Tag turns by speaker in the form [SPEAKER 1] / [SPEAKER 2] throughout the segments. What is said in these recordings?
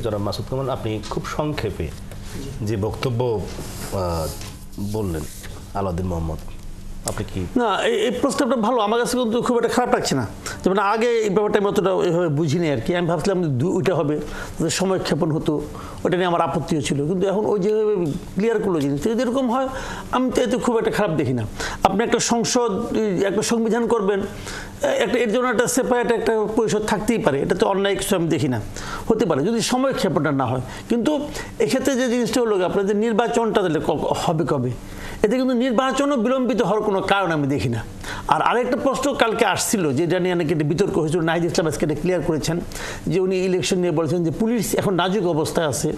[SPEAKER 1] জনাব মাসুদ কামাল, আপনি খুব সংক্ষেপে যে বক্তব্য বললেন আলাউদ্দিন মোহাম্মদ, আপনি কি
[SPEAKER 2] না এই প্রস্তাবটা ভালো, আমার কাছে কিন্তু খুব একটা খারাপ লাগছে না। যেমন আগে এই ব্যাপারটা আমি অতটা ওইভাবে বুঝিনি আর কি। আমি ভাবছিলাম ওইটা হবে, সময় ক্ষেপণ হতো, ওটা নিয়ে আমার আপত্তিও ছিল। কিন্তু এখন ওই যেভাবে ক্লিয়ার করলো জিনিস, যদি এরকম হয় আমি তো এতে খুব একটা খারাপ দেখি না। আপনি একটা একটা সংবিধান করবেন, এর জন্য একটা সেপারেট একটা পরিষদ থাকতেই পারে, এটা তো অন্যায় কিছু আমি দেখি না, হতে পারে যদি সময় ক্ষেপণটা না হয়। কিন্তু এক্ষেত্রে যে জিনিসটা হলো আপনাদের নির্বাচনটা তাহলে হবে কবে, এতে কিন্তু নির্বাচনও বিলম্বিত হওয়ার কোনো কারণ আমি দেখি না। আর আরেকটা প্রশ্ন কালকে আসছিল, যেটা নিয়ে অনেক বিতর্ক হয়েছিল, নাহিদ ইসলাম আজকে এটা ক্লিয়ার করেছেন যে উনি ইলেকশন নিয়ে বলেছেন যে পুলিশ এখন নাজুক অবস্থায় আছে,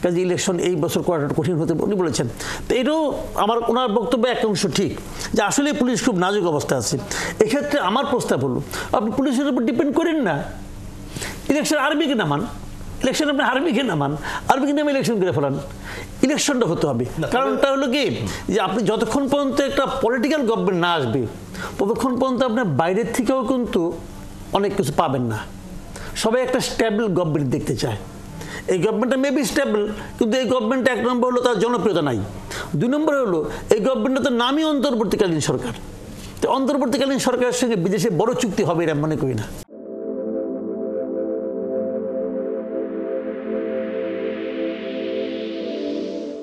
[SPEAKER 2] কাজে ইলেকশন এই বছর করাটা কঠিন হতে উনি বলেছেন। তো এটাও আমার ওনার বক্তব্য এক অংশ ঠিক, যে আসলে পুলিশ খুব নাজুক অবস্থায় আছে। এক্ষেত্রে আমার প্রস্তাব হলো আপনি পুলিশের উপর ডিপেন্ড করেন না, ইলেকশন আর্মিকে নামান, ইলেকশন আপনি আর্মিকে নামান, আর্মিকে নামে ইলেকশন করে ফেলান। ইলেকশনটা হতে হবে, কারণটা হলো কি যে আপনি যতক্ষণ পর্যন্ত একটা পলিটিক্যাল গভর্নমেন্ট না আসবে ততক্ষণ পর্যন্ত আপনার বাইরের থেকেও কিন্তু অনেক কিছু পাবেন না। সবাই একটা স্টেবল গভর্নমেন্ট দেখতে চায়। এই গভর্নমেন্টটা মেবি স্টেবল, কিন্তু এই গভর্নমেন্টটা এক নম্বর হলো তার জনপ্রিয়তা নাই, দুই নম্বর হলো এই গভর্নমেন্টটা তো নামই অন্তর্বর্তীকালীন সরকার। তো অন্তর্বর্তীকালীন সরকারের সঙ্গে বিদেশে বড় চুক্তি হবে এটা মনে করি না।